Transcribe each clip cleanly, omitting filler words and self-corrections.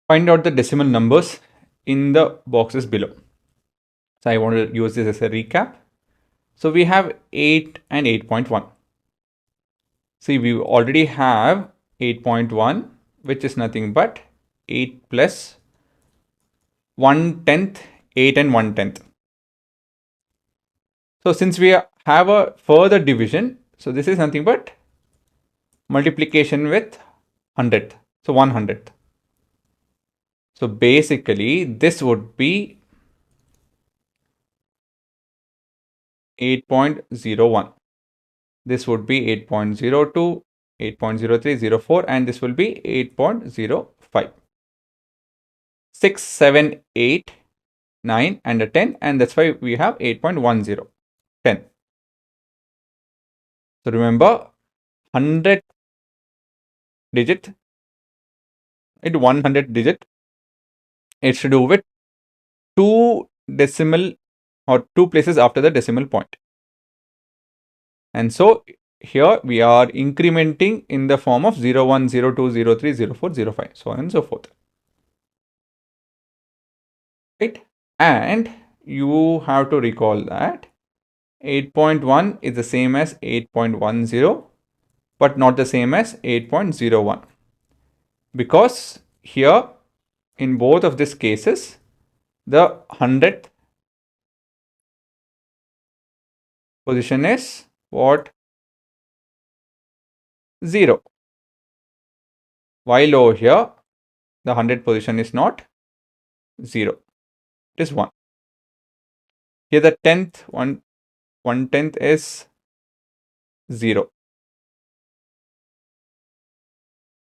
Find out the decimal numbers in the boxes below. So I want to use this as a recap. So we have 8 and 8.1. See, we already have 8.1, which is nothing but 8 plus 1/10, 8 and 1/10. So since we have a further division, so this is nothing but multiplication with 100th. So 100th. So basically this would be 8.01. This would be 8.02, 8.03, 04, and this will be 8.05. 6, 7, 8, 9, and a 10, and that's why we have 8.10, 10. So remember, 100 digit, 100 digit, it's to do with two decimal or two places after the decimal point. And so here we are incrementing in the form of 0, 1, 0, 2, 0, 3, 0, 4, 0, 5, so on and so forth. Right? And you have to recall that 8.1 is the same as 8.10, but not the same as 8.01. Because here in both of these cases, the 100th position is what? 0. While over here, the 100th position is not 0. It is 1. Here the 10th, 1/10 is 0.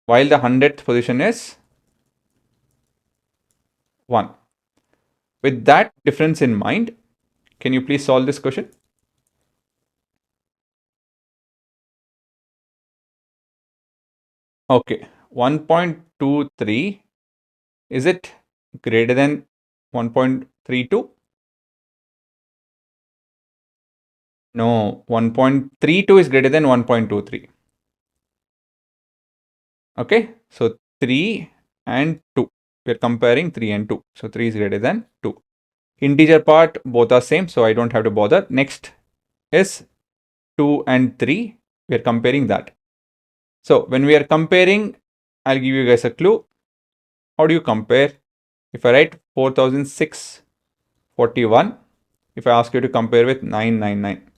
While the 100th position is 1. With that difference in mind, can you please solve this question? Okay, 1.23, is it greater than 1.32? No, 1.32 is greater than 1.23. Okay, so 3 and 2. We're comparing 3 and 2. So 3 is greater than 2. Integer part, both are same, so I don't have to bother. Next is 2 and 3. We're comparing that. So when we are comparing, I'll give you guys a clue. How do you compare? If I write 4641, if I ask you to compare with 999.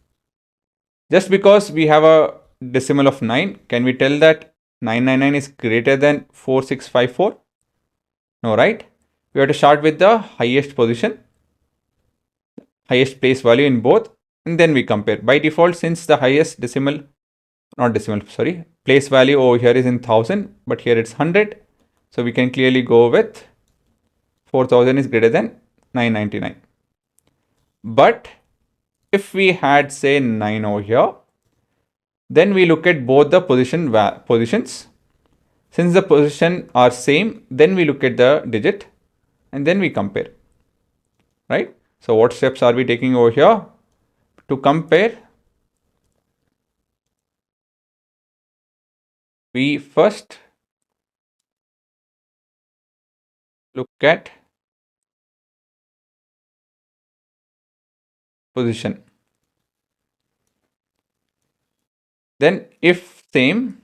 Just because we have a decimal of 9, can we tell that 999 is greater than 4654? No, right? We have to start with the highest position, highest place value in both, and then we compare. By default, since the highest place value over here is in 1000, but here it's 100. So we can clearly go with 4000 is greater than 999. But if we had say 9 over here, then we look at both the positions. Since the position are same, then we look at the digit and then we compare. Right? So what steps are we taking over here? To compare, we first look at position. Then if same,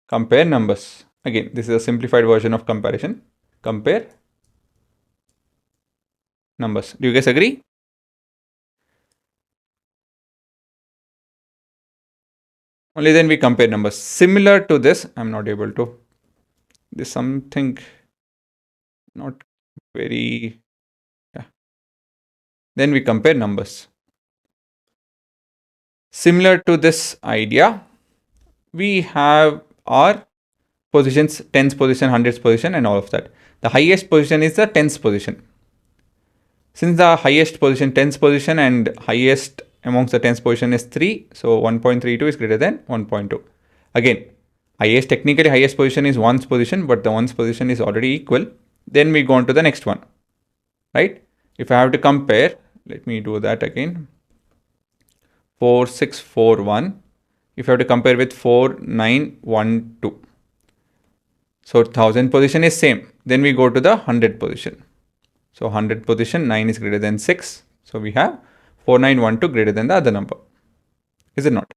compare numbers. Again, this is a simplified version of comparison. Compare numbers. Do you guys agree? Only then we compare numbers. Similar to this, I'm not able to. This something not very. Yeah. Then we compare numbers. Similar to this idea, we have our positions, tens position, hundreds position, and all of that. The highest position is the tens position. Since the highest position, tens position, and highest amongst the tens position is 3, so 1.32 is greater than 1.2. Again, technically highest position is ones position, but the ones position is already equal. Then we go on to the next one, right? If I have to compare, let me do that again. 4641. If I have to compare with 4912. So 1000 position is same. Then we go to the 100 position. So 100 position, 9 is greater than 6. So we have 4912 greater than the other number. Is it not?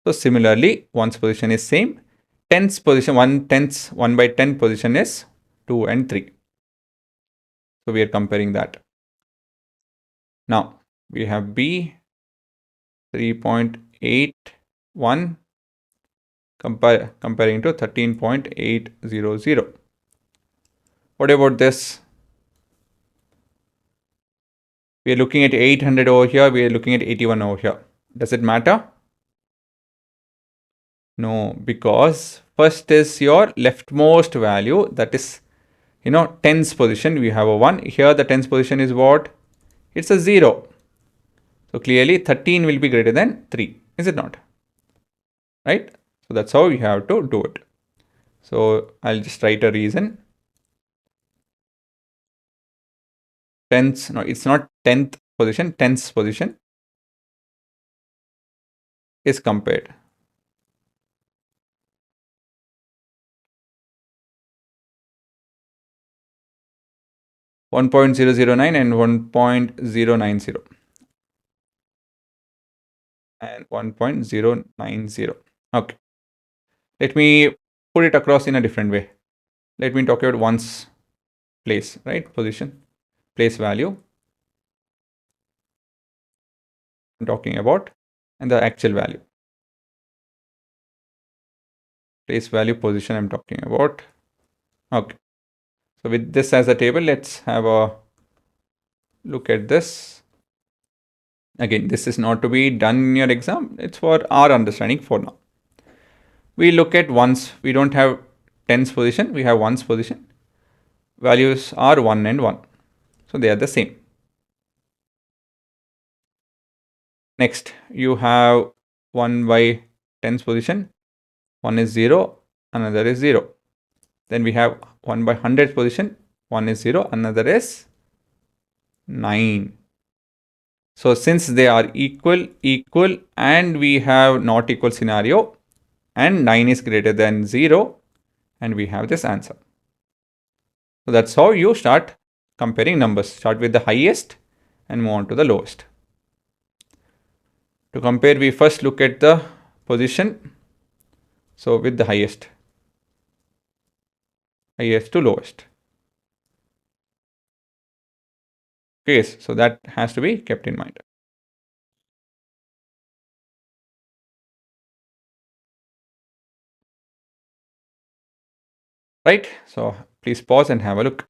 So similarly, ones position is same. Tens position, 1 by 10 position is 2 and 3. So we are comparing that. Now we have B 3.81 comparing to 13.800. What about this? We are looking at 800 over here. We are looking at 81 over here. Does it matter? No, because first is your leftmost value, that is, tens position. We have a 1. Here the tens position is what? It's a 0. So clearly 13 will be greater than 3. Is it not? Right? So that's how we have to do it. So I'll just write a reason. Tens, no, it's not 10th position, tens position is compared. .009 and 1.090 and 1.090. Okay. Let me put it across in a different way. Let me talk about one's place, right? Position, place value. I'm talking about, and the actual value. Place value position I'm talking about. Okay. So with this as a table, let's have a look at this. Again, this is not to be done in your exam. It's for our understanding for now. We look at ones. We don't have tens position. We have ones position. Values are 1 and 1. So they are the same. Next, you have 1 by tens position. One is 0, another is 0. Then we have 1 by hundreds position. One is 0, another is 9. So since they are equal, and we have not equal scenario, and 9 is greater than 0, and we have this answer. So that's how you start comparing numbers. Start with the highest and move on to the lowest. To compare, we first look at the position. So with the highest to lowest. Okay, so that has to be kept in mind. Right? So please pause and have a look.